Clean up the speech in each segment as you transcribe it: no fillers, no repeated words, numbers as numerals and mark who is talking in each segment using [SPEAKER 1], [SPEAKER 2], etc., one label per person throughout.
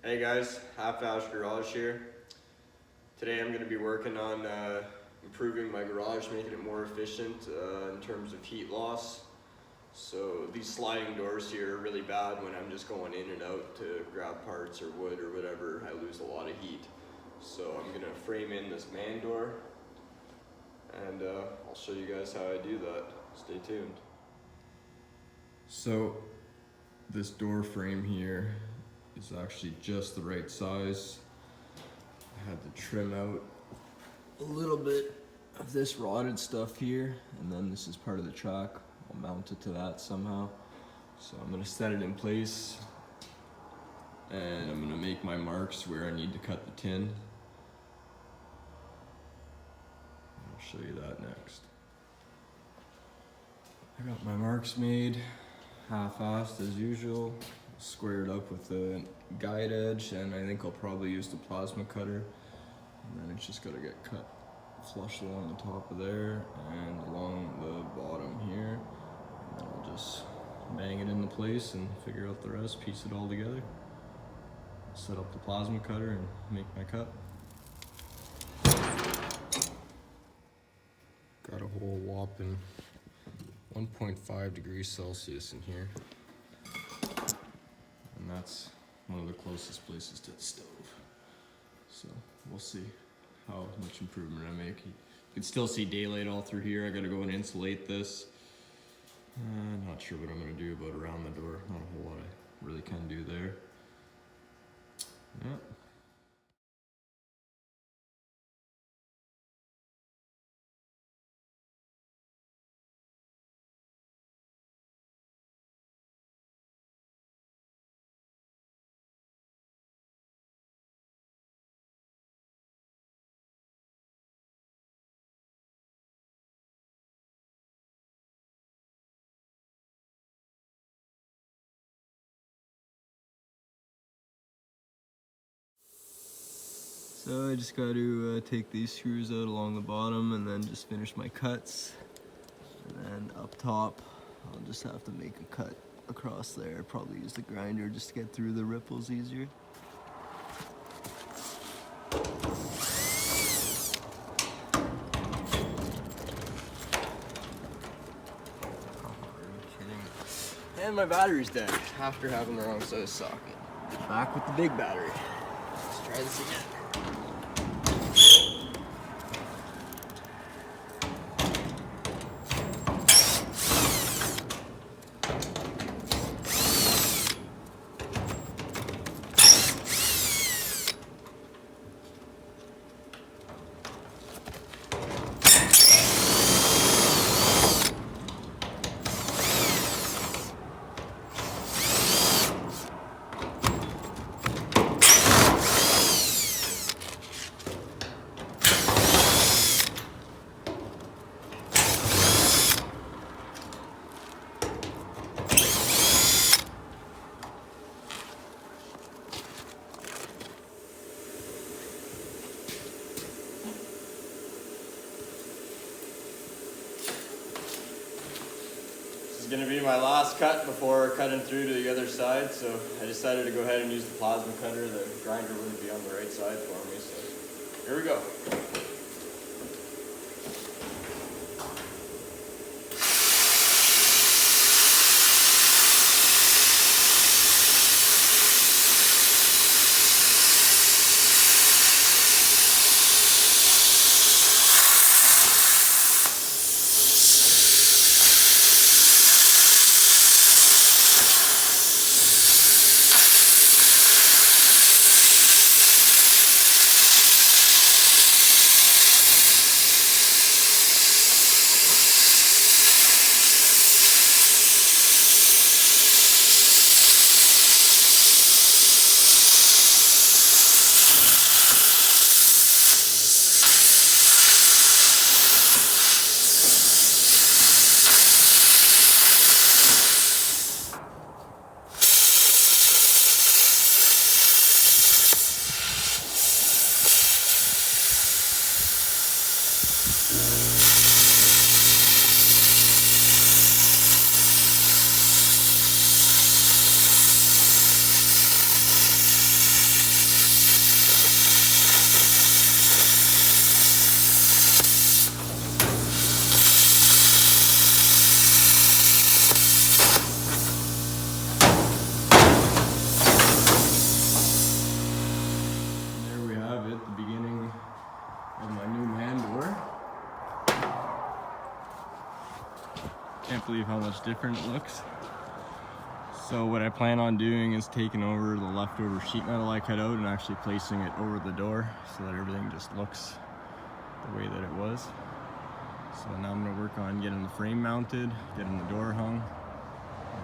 [SPEAKER 1] Hey guys, HaFast Garage here. Today I'm going to be working on improving my garage, making it more efficient in terms of heat loss. So these sliding doors here are really bad when I'm just going in and out to grab parts or wood or whatever. I lose a lot of heat. So I'm going to frame in this man door and I'll show you guys how I do that. Stay tuned. So this door frame here is actually just the right size. I had to trim out a little bit of this rotted stuff here, and then this is part of the track. I'll mount it to that somehow. So I'm gonna set it in place, and I'm gonna make my marks where I need to cut the tin. I'll show you that next. I got my marks made, half-assed as usual. Squared up with the guide edge, and I think I'll probably use the plasma cutter, and then it's just got to get cut flush along the top of there and along the bottom here, and then I'll just bang it into place and figure out the rest, piece it all together, set up the plasma cutter and make my cut. Got a whole whopping 1.5 degrees Celsius in here. And that's one of the closest places to the stove. So we'll see how much improvement I make. You can still see daylight all through here. I gotta go and insulate this. Not sure what I'm gonna do about around the door. Not a whole lot I really can do there. Yeah. So I just got to take these screws out along the bottom and then just finish my cuts. And then up top, I'll just have to make a cut across there. Probably use the grinder just to get through the ripples easier. And my battery's dead after having the wrong size socket. Back with the big battery. Let's try this again. Going to be my last cut before cutting through to the other side, so I decided to go ahead and use the plasma cutter. The grinder wouldn't be on the right side for me, so here we go. believe how much different it looks. So what I plan on doing is taking over the leftover sheet metal I cut out and actually placing it over the door so that everything just looks the way that it was. So now I'm going to work on getting the frame mounted, getting the door hung,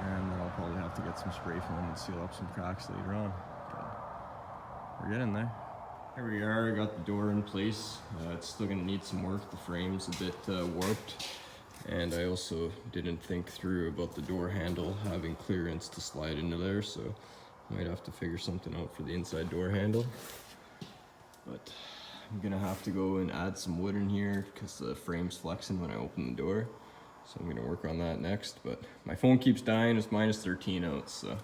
[SPEAKER 1] and then I'll probably have to get some spray foam and seal up some cracks later on. But we're getting there. Here we are, I got the door in place. It's still going to need some work. The frame's a bit warped. And I also didn't think through about the door handle having clearance to slide into there, so I might have to figure something out for the inside door handle. But I'm gonna have to go and add some wood in here because the frame's flexing when I open the door. So I'm gonna work on that next, but my phone keeps dying. It's minus 13 out, so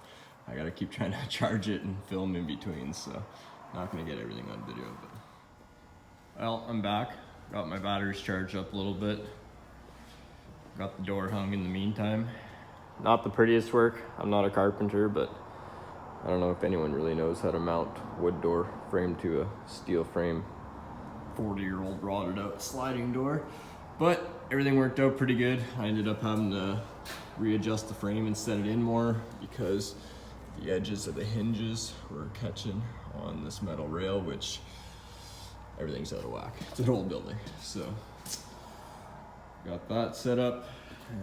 [SPEAKER 1] I gotta keep trying to charge it and film in between, so not gonna get everything on video. But well, I'm back. Got my batteries charged up a little bit. Got the door hung in the meantime. Not the prettiest work. I'm not a carpenter, but I don't know if anyone really knows how to mount wood door frame to a steel frame 40-year-old rotted out sliding door. But everything worked out pretty good. I ended up having to readjust the frame and set it in more because the edges of the hinges were catching on this metal rail, which everything's out of whack. It's an old building, so got that set up,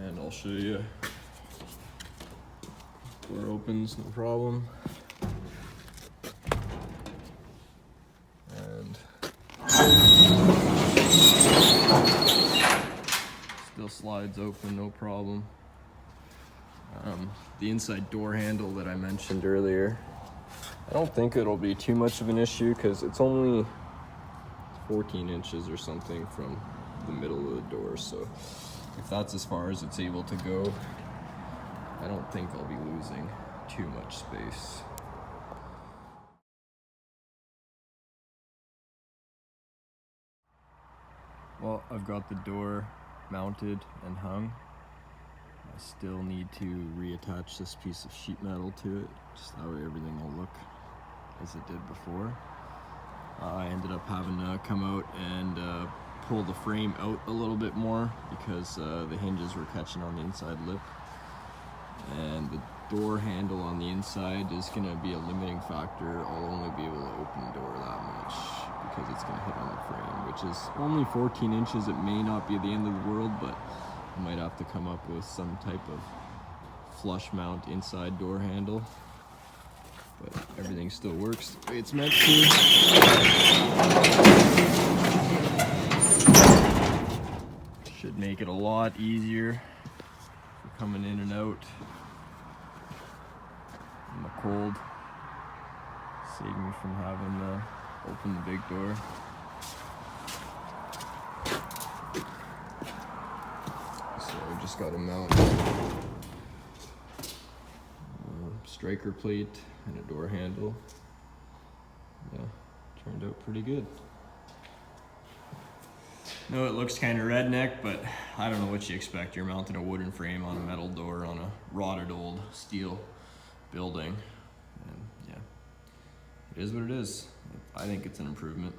[SPEAKER 1] and I'll show you. Door opens, no problem. And still slides open, no problem. The inside door handle that I mentioned earlier, I don't think it'll be too much of an issue because it's only 14 inches or something from the middle of the door, so if that's as far as it's able to go, I don't think I'll be losing too much space. Well, I've got the door mounted and hung. I still need to reattach this piece of sheet metal to it, just that way everything will look as it did before. I ended up having to come out and pull the frame out a little bit more because the hinges were catching on the inside lip, and the door handle on the inside is going to be a limiting factor. I'll only be able to open the door that much because it's going to hit on the frame, which is only 14 inches. It may not be the end of the world, but I might have to come up with some type of flush mount inside door handle. But everything still works the way it's meant to. Should make it a lot easier for coming in and out in the cold. Save me from having to open the big door. So I just got to mount a striker plate and a door handle. Yeah, turned out pretty good. No, it looks kind of redneck, but I don't know what you expect. You're mounting a wooden frame on a metal door on a rotted old steel building. And yeah, it is what it is. I think it's an improvement.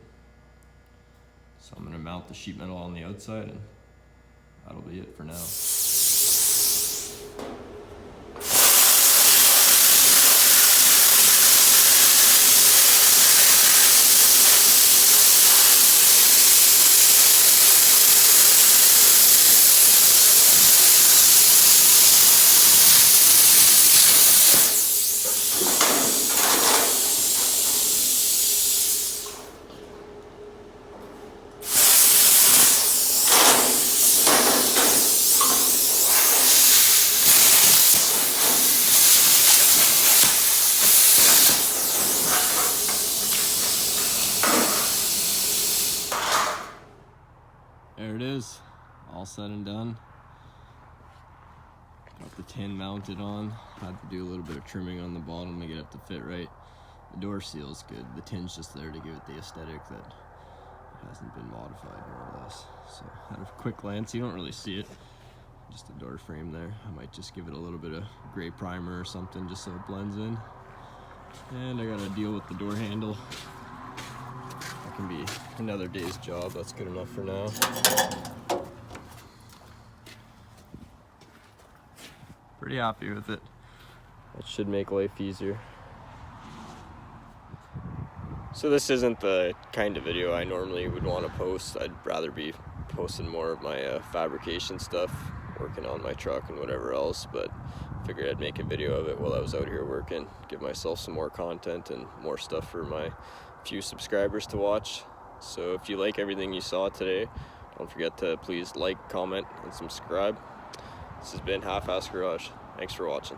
[SPEAKER 1] So I'm gonna mount the sheet metal on the outside, and that'll be it for now. There it is, all said and done. Got the tin mounted on. Had to do a little bit of trimming on the bottom to get it to fit right. The door seal's good. The tin's just there to give it the aesthetic that hasn't been modified more or less. So at a quick glance, you don't really see it. Just a door frame there. I might just give it a little bit of gray primer or something just so it blends in. And I gotta deal with the door handle. That can be another day's job. That's good enough for now. pretty happy with it. It should make life easier. So this isn't the kind of video I normally would want to post. I'd rather be posting more of my fabrication stuff, working on my truck and whatever else, but I figured I'd make a video of it while I was out here working, give myself some more content and more stuff for my few subscribers to watch. So if you like everything you saw today, don't forget to please like, comment, and subscribe. This has been HaFast Garage. Thanks for watching.